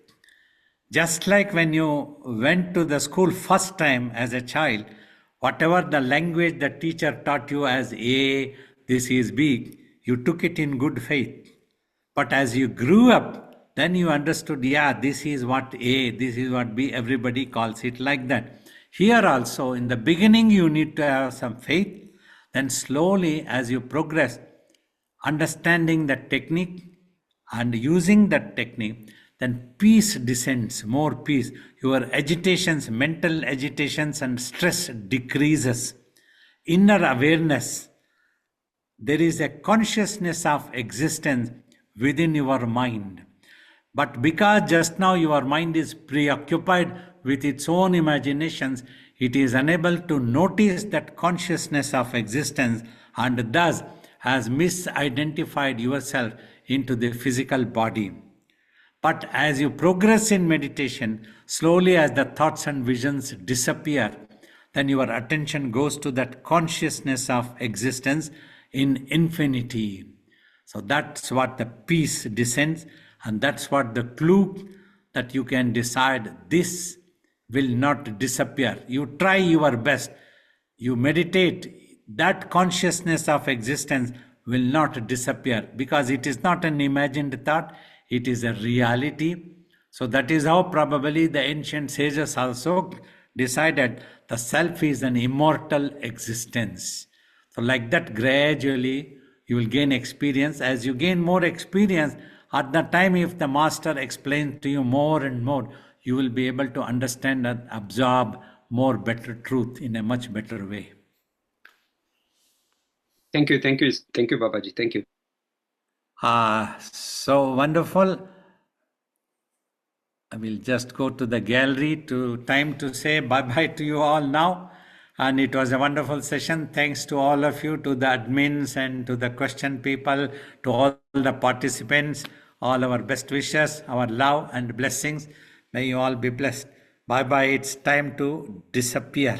Just like when you went to the school first time as a child, whatever the language the teacher taught you as A, this is B, you took it in good faith. But as you grew up, then you understood, yeah, this is what A, this is what B, everybody calls it like that. Here also, in the beginning, you need to have some faith. Then slowly, as you progress, understanding the technique and using that technique, then peace descends, more peace. Your agitations, mental agitations and stress decreases. Inner awareness. There is a consciousness of existence within your mind. But because just now your mind is preoccupied with its own imaginations, it is unable to notice that consciousness of existence and thus has misidentified yourself into the physical body. But as you progress in meditation, slowly as the thoughts and visions disappear, then your attention goes to that consciousness of existence in infinity. So that's what the peace descends, and that's what the clue that you can decide this will not disappear. You try your best, you meditate, that consciousness of existence will not disappear because it is not an imagined thought, it is a reality. So that is how probably the ancient sages also decided the self is an immortal existence. So like that, gradually you will gain experience. As you gain more experience, at the time if the master explains to you more and more, you will be able to understand and absorb more better truth in a much better way. Thank you, Babaji. Thank you. So wonderful. I will just go to the gallery time to say bye-bye to you all now. And it was a wonderful session. Thanks to all of you, to the admins and to the question people, to all the participants, all our best wishes, our love and blessings. May you all be blessed. Bye-bye. It's time to disappear.